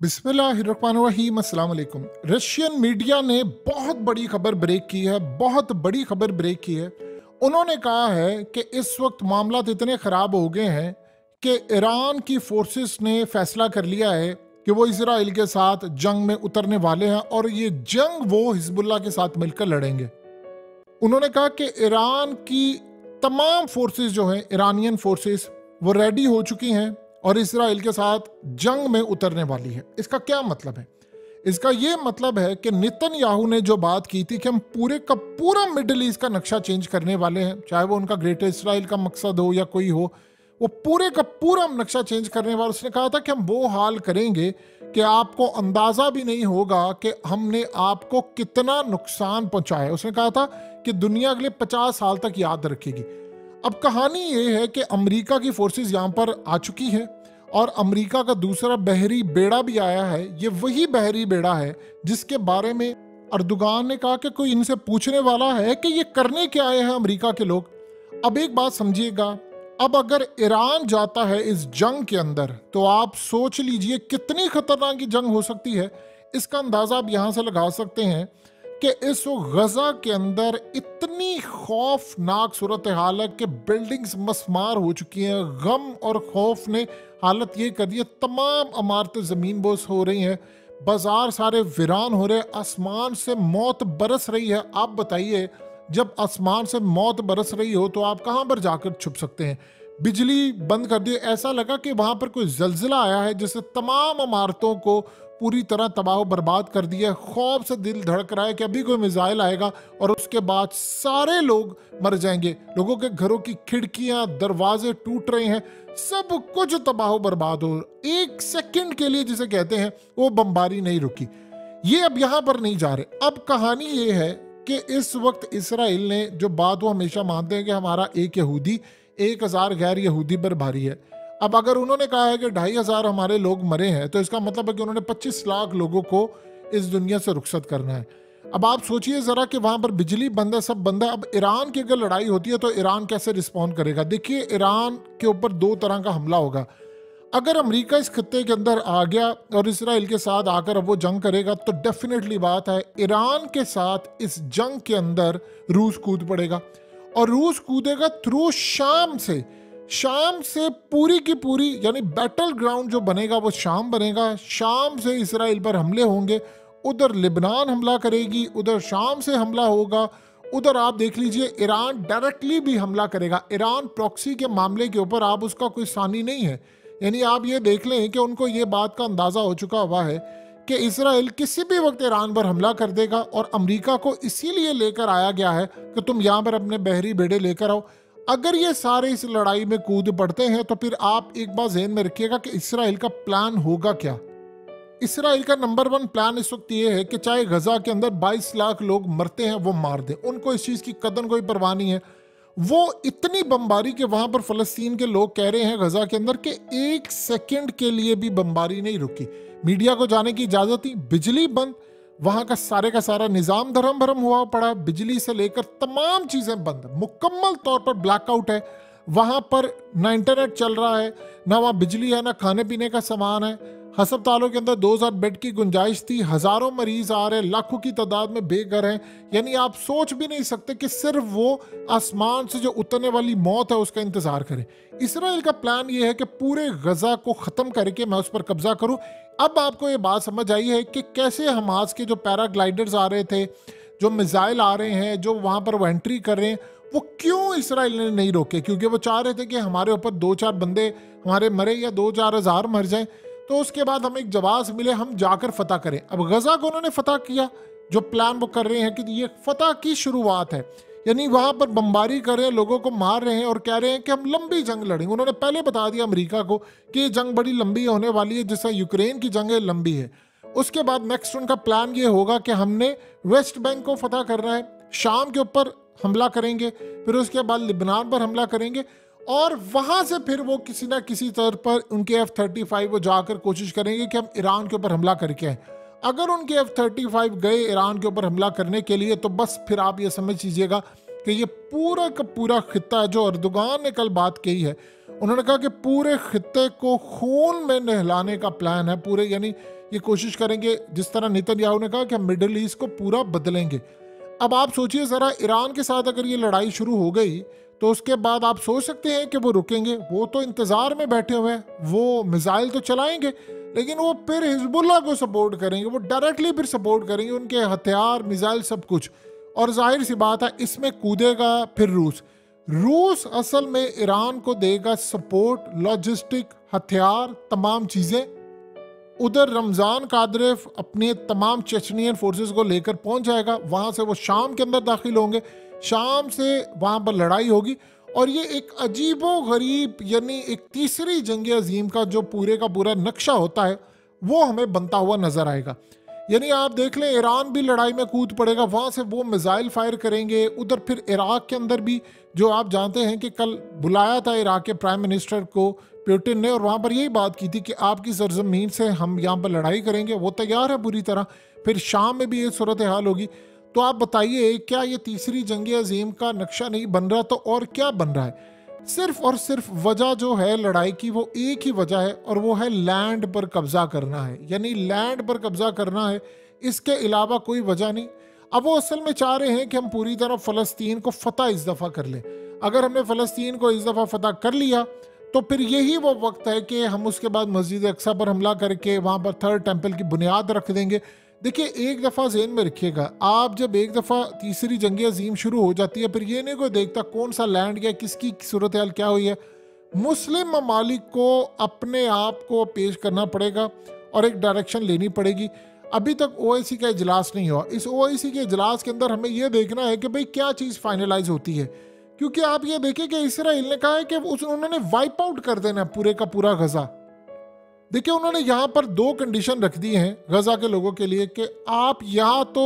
बिस्मिल्लाहिर्रहमानिर्रहीम, अस्सलाम वालेकुम। रशियन मीडिया ने बहुत बड़ी खबर ब्रेक की है, बहुत बड़ी खबर ब्रेक की है। उन्होंने कहा है कि इस वक्त मामला इतने ख़राब हो गए हैं कि ईरान की फोर्सेस ने फैसला कर लिया है कि वो इसराइल के साथ जंग में उतरने वाले हैं और ये जंग वो हिजबुल्लाह के साथ मिलकर लड़ेंगे। उन्होंने कहा कि ईरान की तमाम फोर्सेस जो हैं, ईरानियन फोर्सेस, वो रेडी हो चुकी हैं और इसराइल के साथ जंग में उतरने वाली है। इसका क्या मतलब है? इसका ये मतलब है कि नेतन्याहू ने जो बात की थी कि हम पूरे का पूरा मिडिल ईस्ट का नक्शा चेंज करने वाले हैं, चाहे वो उनका ग्रेटर इसराइल का मकसद हो या कोई हो, वो पूरे का पूरा नक्शा चेंज करने वाला। उसने कहा था कि हम वो हाल करेंगे कि आपको अंदाजा भी नहीं होगा कि हमने आपको कितना नुकसान पहुंचाया। उसने कहा था कि दुनिया अगले 50 साल तक याद रखेगी। अब कहानी ये है कि अमेरिका की फोर्सेस यहाँ पर आ चुकी हैं और अमेरिका का दूसरा बहरी बेड़ा भी आया है। ये वही बहरी बेड़ा है जिसके बारे में अर्दोगान ने कहा कि कोई इनसे पूछने वाला है कि ये करने क्या आए हैं अमेरिका के लोग। अब एक बात समझिएगा, अब अगर ईरान जाता है इस जंग के अंदर तो आप सोच लीजिए कितनी खतरनाक की जंग हो सकती है। इसका अंदाजा आप यहाँ से लगा सकते हैं कि इस गजा के अंदर इतनी खौफनाक सूरत हाल है कि बिल्डिंग्स मस्मार हो चुकी हैं। गम और खौफ ने हालत ये कर दी है, तमाम इमारतें ज़मीन बोस हो रही हैं, बाजार सारे वीरान हो रहे हैं, आसमान से मौत बरस रही है। आप बताइए, जब आसमान से मौत बरस रही हो तो आप कहाँ पर जाकर छुप सकते हैं? बिजली बंद कर दी। ऐसा लगा कि वहाँ पर कोई जलजिला आया है जिससे तमाम इमारतों को पूरी तरह तबाह बर्बाद कर दिया। खौफ से दिल धड़क रहा है कि अभी कोई मिसाइल आएगा और उसके बाद सारे लोग मर जाएंगे। लोगों के घरों की खिड़कियां, दरवाजे टूट रहे हैं, सब कुछ तबाह बर्बाद हो। एक सेकंड के लिए जिसे कहते हैं वो बमबारी नहीं रुकी। ये अब यहाँ पर नहीं जा रहे। अब कहानी ये है कि इस वक्त इसराइल ने जो बात वो हमेशा मानते हैं कि हमारा एक यहूदी 1000 गैर यहूदी पर भारी है। अब अगर उन्होंने कहा है कि 2500 हमारे लोग मरे हैं तो इसका मतलब है कि उन्होंने 25 लाख लोगों को इस दुनिया से रुखसत करना है। अब आप सोचिए ज़रा कि वहाँ पर बिजली बंद है, सब बंद है। अब ईरान की अगर लड़ाई होती है तो ईरान कैसे रिस्पॉन्ड करेगा? देखिए, ईरान के ऊपर 2 तरह का हमला होगा। अगर अमेरिका इस खत्ते के अंदर आ गया और इसराइल के साथ आकर अब वो जंग करेगा तो डेफिनेटली बात है ईरान के साथ इस जंग के अंदर रूस कूद पड़ेगा और रूस कूदेगा थ्रू शाम से। शाम से पूरी की पूरी यानी बैटल ग्राउंड जो बनेगा वो शाम बनेगा। शाम से इसराइल पर हमले होंगे, उधर लिबनान हमला करेगी, उधर शाम से हमला होगा, उधर आप देख लीजिए ईरान डायरेक्टली भी हमला करेगा। ईरान प्रॉक्सी के मामले के ऊपर आप उसका कोई सानी नहीं है। यानी आप ये देख लें कि उनको ये बात का अंदाज़ा हो चुका हुआ है कि इसराइल किसी भी वक्त ईरान पर हमला कर देगा और अमेरिका को इसीलिए लेकर आया गया है कि तुम यहाँ पर अपने बहरी बेड़े लेकर आओ। अगर ये सारे इस लड़ाई में कूद पड़ते हैं तो फिर आप एक बात ज़हन में रखिएगा कि इसराइल का प्लान होगा क्या। इसराइल का नंबर 1 प्लान इस वक्त ये है कि चाहे गजा के अंदर 22 लाख लोग मरते हैं वो मार दें। उनको इस चीज़ की कदर कोई परवाह नहीं है। वो इतनी बमबारी के वहां पर फलस्तीन के लोग कह रहे हैं गजा के अंदर कि 1 सेकंड के लिए भी बमबारी नहीं रुकी। मीडिया को जाने की इजाजत थी, बिजली बंद, वहां का सारा निजाम धर्म भरम हुआ पड़ा, बिजली से लेकर तमाम चीजें बंद, मुकम्मल तौर पर ब्लैकआउट है। वहां पर ना इंटरनेट चल रहा है, ना वहां बिजली है, ना खाने पीने का सामान है। अस्पतालों के अंदर 2000 बेड की गुंजाइश थी, हजारों मरीज आ रहे हैं, लाखों की तादाद में बेघर हैं। यानी आप सोच भी नहीं सकते कि सिर्फ वो आसमान से जो उतरने वाली मौत है उसका इंतजार करें। इसराइल का प्लान ये है कि पूरे गजा को खत्म करके मैं उस पर कब्जा करूं। अब आपको ये बात समझ आई है कि कैसे हमास के जो पैराग्लाइडर्स आ रहे थे, जो मिसाइल आ रहे हैं, जो वहां पर वो एंट्री कर रहे हैं, वो क्यों इसराइल ने नहीं रोके? क्योंकि वो चाह रहे थे कि हमारे ऊपर 2-4 बंदे हमारे मरे या 2-4 हज़ार मर जाएं तो उसके बाद हमें एक जवाब मिले, हम जाकर फतह करें। अब गजा को उन्होंने फतह किया। जो प्लान वो कर रहे हैं कि ये फतह की शुरुआत है, यानी वहां पर बमबारी कर रहे हैं, लोगों को मार रहे हैं और कह रहे हैं कि हम लंबी जंग लड़ेंगे। उन्होंने पहले बता दिया अमेरिका को कि ये जंग बड़ी लंबी होने वाली है, जिससे यूक्रेन की जंग लंबी है। उसके बाद नेक्स्ट उनका प्लान ये होगा कि हमने वेस्ट बैंक को फतह करना है, शाम के ऊपर हमला करेंगे, फिर उसके बाद लिबनान पर हमला करेंगे और वहां से फिर वो किसी ना किसी तरह पर उनके F-35 वो जाकर कोशिश करेंगे कि हम ईरान के ऊपर हमला करके आए। अगर उनके F-35 गए ईरान के ऊपर हमला करने के लिए तो बस फिर आप ये समझ लीजिएगा कि ये पूरा का पूरा खित्ता, जो अर्दोगान ने कल बात कही है, उन्होंने कहा कि पूरे खित्ते को खून में नहलाने का प्लान है पूरे, यानी ये कोशिश करेंगे, जिस तरह नेतन्याहू ने कहा कि हम मिडिल ईस्ट को पूरा बदलेंगे। अब आप सोचिए ज़रा, ईरान के साथ अगर ये लड़ाई शुरू हो गई तो उसके बाद आप सोच सकते हैं कि वो रुकेंगे? वो तो इंतज़ार में बैठे हुए हैं, वो मिसाइल तो चलाएंगे, लेकिन वो फिर हिजबुल्लाह को सपोर्ट करेंगे, वो डायरेक्टली फिर सपोर्ट करेंगे, उनके हथियार, मिसाइल, सब कुछ। और जाहिर सी बात है, इसमें कूदेगा फिर रूस। रूस असल में ईरान को देगा सपोर्ट, लॉजिस्टिक, हथियार, तमाम चीज़ें। उधर रमज़ान कादरेफ अपने तमाम चेचनियन फोर्सेस को लेकर पहुंच जाएगा, वहां से वो शाम के अंदर दाखिल होंगे, शाम से वहां पर लड़ाई होगी। और ये एक अजीबो गरीब, यानी एक तीसरी जंग अजीम का जो पूरे का पूरा नक्शा होता है, वो हमें बनता हुआ नजर आएगा। यानी आप देख लें, ईरान भी लड़ाई में कूद पड़ेगा, वहां से वो मिसाइल फायर करेंगे। उधर फिर इराक के अंदर भी, जो आप जानते हैं कि कल बुलाया था इराक के प्राइम मिनिस्टर को पुतिन ने, और वहां पर यही बात की थी कि आपकी सरजमीन से हम यहाँ पर लड़ाई करेंगे, वो तैयार है पूरी तरह। फिर शाम में भी ये सूरत हाल होगी। तो आप बताइए, क्या ये तीसरी जंग अजीम का नक्शा नहीं बन रहा तो और क्या बन रहा है? सिर्फ और सिर्फ वजह जो है लड़ाई की, वो एक ही वजह है, और वो है लैंड पर कब्जा करना है, यानी लैंड पर कब्जा करना है, इसके अलावा कोई वजह नहीं। अब वो असल में चाह रहे हैं कि हम पूरी तरह फ़लस्तीन को फतह इस दफ़ा कर लें। अगर हमने फ़लस्तीन को इस दफ़ा फतह कर लिया तो फिर यही वो वक्त है कि हम उसके बाद मस्जिद अक्सा पर हमला करके वहाँ पर थर्ड टेम्पल की बुनियाद रख देंगे। देखिए, एक दफ़ा ज़हन में रखिएगा, आप जब एक दफ़ा तीसरी जंग अजीम शुरू हो जाती है, फिर ये नहीं कोई देखता कौन सा लैंड या किसकी सूरत हाल क्या हुई है। मुस्लिम ममालिक को अपने आप को पेश करना पड़ेगा और एक डायरेक्शन लेनी पड़ेगी। अभी तक ओआईसी का इजलास नहीं हुआ। इस ओआईसी के इजलास के अंदर हमें यह देखना है कि भाई क्या चीज़ फाइनलाइज होती है, क्योंकि आप ये देखें कि इसराइल ने कहा है कि उन्होंने वाइप आउट कर देना पूरे का पूरा गजा। देखिए, उन्होंने यहाँ पर दो कंडीशन रख दी हैं गजा के लोगों के लिए कि आप या तो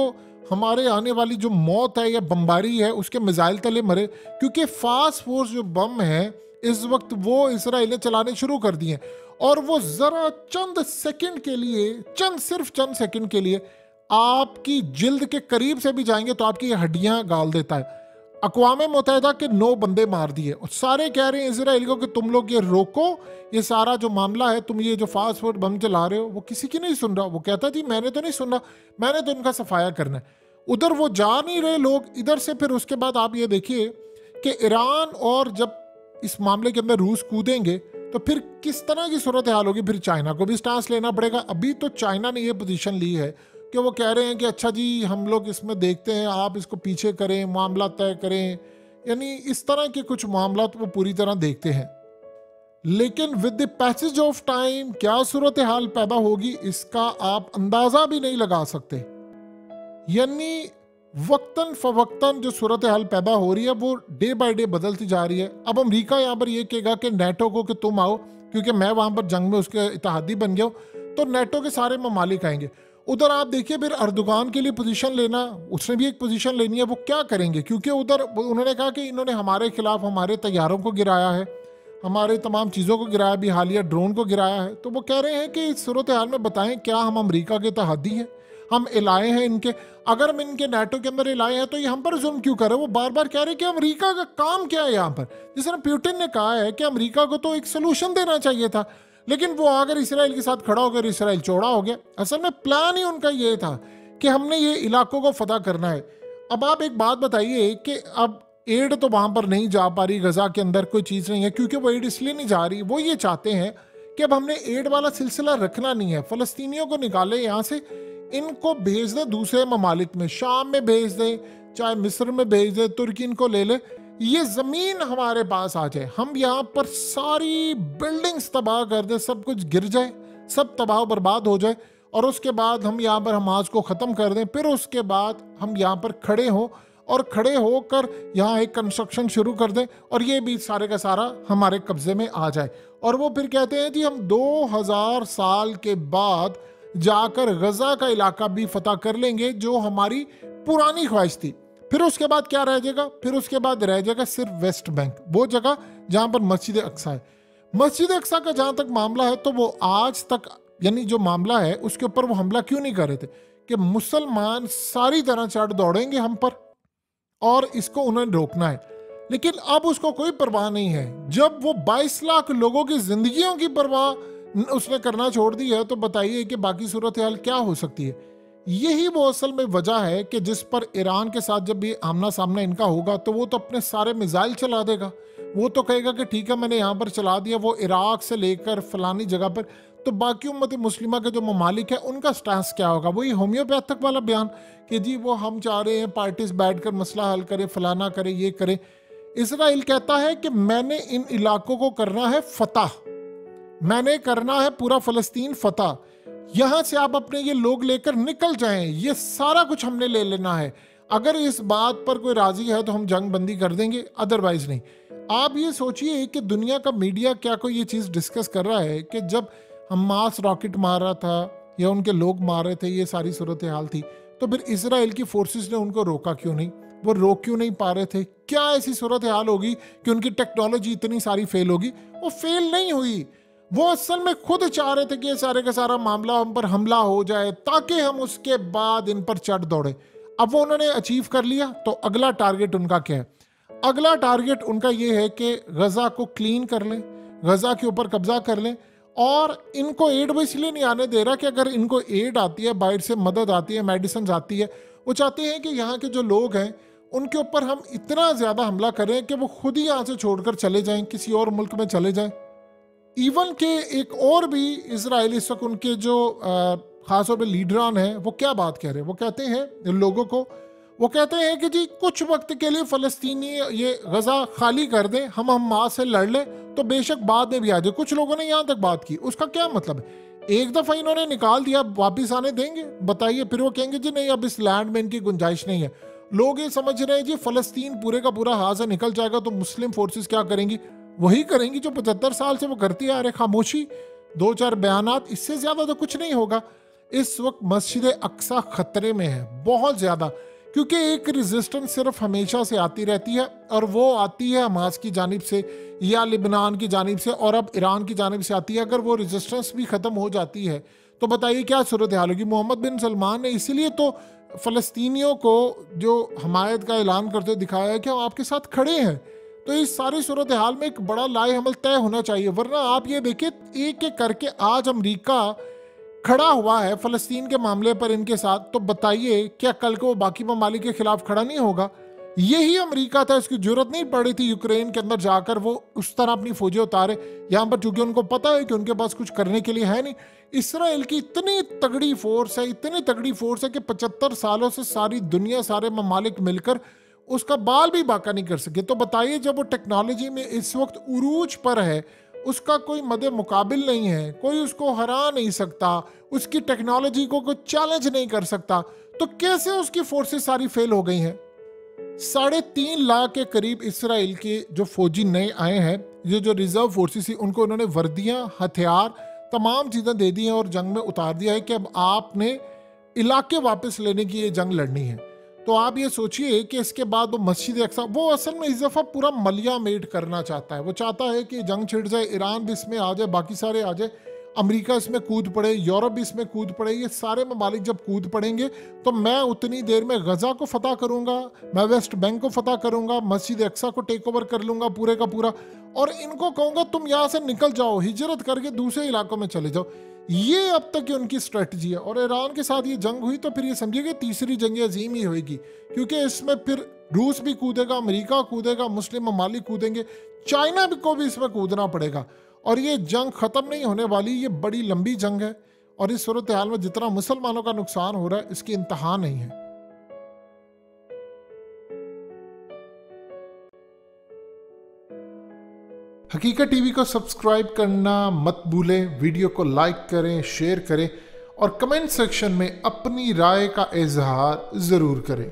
हमारे आने वाली जो मौत है या बमबारी है उसके मिसाइल तले मरे, क्योंकि फास्ट फोर्स जो बम है इस वक्त वो इसराइल ने चलाने शुरू कर दिए, और वो जरा चंद सेकंड के लिए, सिर्फ चंद सेकंड के लिए आपकी जिल्द के करीब से भी जाएंगे तो आपकी हड्डियां गाल देता है। अक़वाम मुत्तहिदा के 9 बंदे मार दिए, और सारे कह रहे हैं इसराइल को कि तुम लोग ये रोको, ये सारा जो मामला है, तुम ये जो फास्ट फूड बम चला रहे हो। वो किसी की नहीं सुन रहा। वो कहता जी मैंने तो नहीं सुना, मैंने तो इनका सफाया करना है। उधर वो जा नहीं रहे लोग, इधर से फिर उसके बाद आप ये देखिए कि ईरान और जब इस मामले के अंदर रूस कूदेंगे तो फिर किस तरह की सूरत हाल होगी। फिर चाइना को भी स्टांस लेना पड़ेगा। अभी तो चाइना ने ये पोजीशन ली है कि वो कह रहे हैं कि अच्छा जी हम लोग इसमें देखते हैं, आप इसको पीछे करें, मामला तय करें, यानी इस तरह के कुछ मामला वो पूरी तरह देखते हैं। लेकिन with the passage of time क्या सूरत हाल पैदा होगी इसका आप अंदाजा भी नहीं लगा सकते। यानी वक्तन फवक्तन जो सूरत हाल पैदा हो रही है वो डे बाय डे बदलती जा रही है। अब अमेरिका यहाँ पर ये कहेगा कि नेटो को कि तुम आओ, क्योंकि मैं वहां पर जंग में उसके इत्तेहादी बन गया हूं, तो नेटो के सारे ममालिक आएंगे। उधर आप देखिए फिर अर्दोगान के लिए पोजीशन लेना, उसने भी एक पोजीशन लेनी है। वो क्या करेंगे, क्योंकि उधर उन्होंने कहा कि इन्होंने हमारे खिलाफ हमारे तैयारों को गिराया है, हमारे तमाम चीज़ों को गिराया, भी हालिया ड्रोन को गिराया है। तो वो कह रहे हैं कि इस सूरत हाल में बताएं क्या हम अमेरिका के तहदी हैं, हम इलाए हैं इनके, अगर हम इनके नेटो के अंदर इलाए हैं तो ये हम पर जुल्म क्यों कर रहे हैं। वो बार बार कह रहे हैं कि अमेरिका का काम क्या है यहाँ पर। जिस तरह पुतिन ने कहा है कि अमेरिका को तो एक सोल्यूशन देना चाहिए था, लेकिन वो अगर इसराइल के साथ खड़ा हो गया, इसराइल चौड़ा हो गया। असल में प्लान ही उनका ये था कि हमने ये इलाकों को फतह करना है। अब आप एक बात बताइए कि अब एड तो वहां पर नहीं जा पा रही, गजा के अंदर कोई चीज़ नहीं है, क्योंकि वो एड इसलिए नहीं जा रही, वो ये चाहते हैं कि अब हमने एड वाला सिलसिला रखना नहीं है, फ़लस्तीनियों को निकाले यहाँ से, इनको भेज दें दूसरे ममालिक में, शाम में भेज दें, चाहे मिस्र में भेज दें, तुर्की इनको ले ले, ये ज़मीन हमारे पास आ जाए, हम यहाँ पर सारी बिल्डिंग्स तबाह कर दें, सब कुछ गिर जाए, सब तबाह बर्बाद हो जाए, और उसके बाद हम यहाँ पर हमास को ख़त्म कर दें। फिर उसके बाद हम यहाँ पर खड़े हों और खड़े होकर यहाँ एक कंस्ट्रक्शन शुरू कर दें, और ये भी सारे का सारा हमारे कब्जे में आ जाए। और वो फिर कहते हैं जी हम 2000 साल के बाद जाकर गजा का इलाका भी फतह कर लेंगे, जो हमारी पुरानी ख्वाहिश थी। फिर उसके बाद क्या रह जाएगा, फिर उसके बाद रह जाएगा सिर्फ वेस्ट बैंक, वो जगह जहां पर मस्जिद अक्सा है। मस्जिद अक्सा का जहां तक मामला है, तो वो आज तक, यानी जो मामला है उसके ऊपर वो हमला क्यों नहीं कर रहे थे कि मुसलमान सारी तरह चढ़ दौड़ेंगे हम पर, और इसको उन्होंने रोकना है। लेकिन अब उसको कोई परवाह नहीं है। जब वो 22 लाख लोगों की जिंदगियों की परवाह उसने करना छोड़ दी है, तो बताइए कि बाकी सूरत हाल क्या हो सकती है। यही वो असल में वजह है कि जिस पर ईरान के साथ जब ये आमना सामना इनका होगा, तो वो तो अपने सारे मिसाइल चला देगा। वो तो कहेगा कि ठीक है, मैंने यहाँ पर चला दिया। वो इराक से लेकर फलानी जगह पर, तो बाकी उम्मत मुस्लिमा के जो ममालिक है उनका स्टांस क्या होगा? वही होम्योपैथिक वाला बयान कि जी वो हम चाह रहे हैं पार्टीज बैठकर मसला हल करे, फलाना करे, ये करे। इसराइल कहता है कि मैंने इन इलाकों को करना है फतह, मैंने करना है पूरा फलस्तीन फतह। यहां से आप अपने ये लोग लेकर निकल जाएं, ये सारा कुछ हमने ले लेना है। अगर इस बात पर कोई राजी है तो हम जंग बंदी कर देंगे, अदरवाइज नहीं। आप ये सोचिए कि दुनिया का मीडिया क्या कोई ये चीज डिस्कस कर रहा है कि जब हमास रॉकेट मार रहा था या उनके लोग मार रहे थे, ये सारी सूरत हाल थी, तो फिर इसराइल की फोर्सेस ने उनको रोका क्यों नहीं? वो रोक क्यों नहीं पा रहे थे? क्या ऐसी सूरत हाल होगी कि उनकी टेक्नोलॉजी इतनी सारी फेल होगी? वो फेल नहीं हुई। वो असल में खुद चाह रहे थे कि ये सारे का सारा मामला हम पर हमला हो जाए ताकि हम उसके बाद इन पर चढ़ दौड़े। अब वो उन्होंने अचीव कर लिया, तो अगला टारगेट उनका क्या है? अगला टारगेट उनका ये है कि गजा को क्लीन कर लें, गजा के ऊपर कब्जा कर लें। और इनको एड वो इसलिए नहीं आने दे रहा कि अगर इनको एड आती है, बाहर से मदद आती है, मेडिसिन आती है, वो चाहते हैं कि यहाँ के जो लोग हैं उनके ऊपर हम इतना ज्यादा हमला करें कि वो खुद ही यहाँ से छोड़कर चले जाएं, किसी और मुल्क में चले जाएं। इवन के एक और भी इसराइली इस वक्त उनके जो खासतौर पर लीडरान हैं, वो क्या बात कह रहे हैं? वो कहते हैं लोगों को, वो कहते हैं कि जी कुछ वक्त के लिए फलस्तीनी ये गजा खाली कर दें, हम हमास से लड़ लें, तो बेशक बाद में भी आ जाए। कुछ लोगों ने यहाँ तक बात की। उसका क्या मतलब है? एक दफा इन्होंने निकाल दिया, वापिस आने देंगे? बताइए। फिर वो कहेंगे जी नहीं, अब इस लैंड में इनकी गुंजाइश नहीं है। लोग ये समझ रहे हैं जी फलस्तीन पूरे का पूरा हाथ से निकल जाएगा तो मुस्लिम फोर्सेस क्या करेंगी? वही करेंगी जो 75 साल से वो करती आ रहे, खामोशी, 2-4 बयानात, इससे ज्यादा तो कुछ नहीं होगा। इस वक्त मस्जिद अक्सा खतरे में है बहुत ज्यादा, क्योंकि एक रेजिस्टेंस सिर्फ हमेशा से आती रहती है, और वो आती है हमास की जानिब से या लिबनान की जानिब से, और अब ईरान की जानिब से आती है। अगर वो रेजिस्टेंस भी ख़त्म हो जाती है तो बताइए क्या सूरत हाल होगी? मोहम्मद बिन सलमान ने इसीलिए तो फ़लस्तीनियों को जो हमायत का ऐलान करते दिखाया है कि हम आपके साथ खड़े हैं। तो इस सारी सूरत हाल में एक बड़ा लाए हमल तय होना चाहिए, वरना आप ये देखिए एक एक करके आज अमरीका खड़ा हुआ है फ़लस्तीन के मामले पर इनके साथ, तो बताइए क्या कल को वो बाकी ममालिक के खिलाफ खड़ा नहीं होगा? यही अमेरिका था, इसकी जरूरत नहीं पड़ी थी यूक्रेन के अंदर जाकर वो उस तरह अपनी फौजें उतारे यहाँ पर, चूंकि उनको पता है कि उनके पास कुछ करने के लिए है नहीं। इसराइल की इतनी तगड़ी फोर्स है, इतनी तगड़ी फोर्स है कि 75 सालों से सारी दुनिया, सारे ममालिक मिलकर उसका बाल भी बाका नहीं कर सके। तो बताइए जब वो टेक्नोलॉजी में इस वक्त उरूज पर है, उसका कोई मदे मुकाबिल नहीं है, कोई उसको हरा नहीं सकता, उसकी टेक्नोलॉजी को कोई चैलेंज नहीं कर सकता, तो कैसे उसकी फोर्सेस सारी फेल हो गई हैं? 3.5 लाख के करीब इसराइल के जो फौजी नए आए हैं, ये जो रिजर्व फोर्सेस थी, उनको उन्होंने वर्दियां, हथियार, तमाम चीज़ें दे दी हैं और जंग में उतार दिया है कि अब आपने इलाके वापस लेने की ये जंग लड़नी है। तो आप ये सोचिए कि इसके बाद वो मस्जिद अक्सा, वो असल में इस दफ़ा पूरा मलिया मेड करना चाहता है। वो चाहता है कि जंग छिड़ जाए, ईरान भी इसमें आ जाए, बाकी सारे आ जाए, अमेरिका इसमें कूद पड़े, यूरोप भी इसमें कूद पड़े। ये सारे ममालिक जब कूद पड़ेंगे तो मैं उतनी देर में गजा को फतह करूंगा, मैं वेस्ट बैंक को फतह करूंगा, मस्जिद अक्सा को टेक ओवर कर लूंगा पूरे का पूरा, और इनको कहूंगा तुम यहाँ से निकल जाओ, हिजरत करके दूसरे इलाकों में चले जाओ। ये अब तक की उनकी स्ट्रेटजी है। और ईरान के साथ ये जंग हुई तो फिर ये समझिए कि तीसरी जंग अजीम ही होगी, क्योंकि इसमें फिर रूस भी कूदेगा, अमेरिका कूदेगा, मुस्लिम ममालिक कूदेंगे, चाइना को भी इसमें कूदना पड़ेगा। और ये जंग ख़त्म नहीं होने वाली, ये बड़ी लंबी जंग है। और इस सूरत हाल में जितना मुसलमानों का नुकसान हो रहा है, इसकी इंतहा नहीं है। हकीकत टीवी को सब्सक्राइब करना मत भूलें, वीडियो को लाइक करें, शेयर करें और कमेंट सेक्शन में अपनी राय का इजहार ज़रूर करें।